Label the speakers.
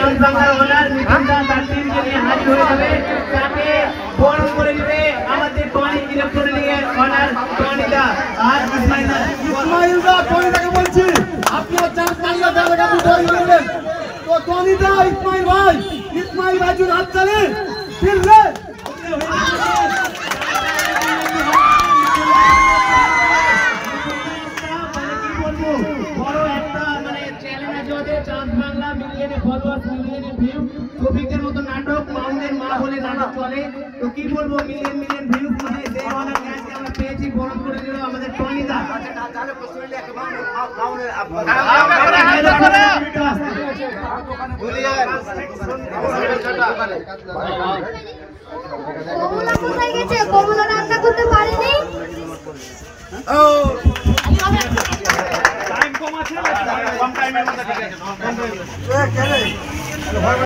Speaker 1: চাঁদ বাংলার ওনার মিঠুনদা তার টিমকে নিয়ে হাজির হয়ে যাবে, তাকে বরণ করে দিবে আমাদের টনি ইলেকট্রনিকের ওনার টনিদা আর
Speaker 2: ইসমাইলদা। টনিদাকে বলছি আপনার চাঁদ বাংলা জায়গা বুঝাই দিবেন তো টনিদা। ইসমাইল ভাই যদি হাত চালে ফিরলে
Speaker 1: চাঁদ বাংলা মিলিয়নে ফলোয়ার্স, মিলিয়নে ভিউ, কবিদের মতো নাটক, মাউনের মা বলে নাটক চলে। তো কি বলবো, মিলিয়ন ভিউ মানে সেই অনেক ম্যাচকে আমরা পেয়েছি, বরণ করে দিল আমাদের টনিদা।
Speaker 3: কমলা রান্না করতে পারেনি।
Speaker 4: টাইম কম আছে, কম টাইমের মধ্যে ঠিক আছে।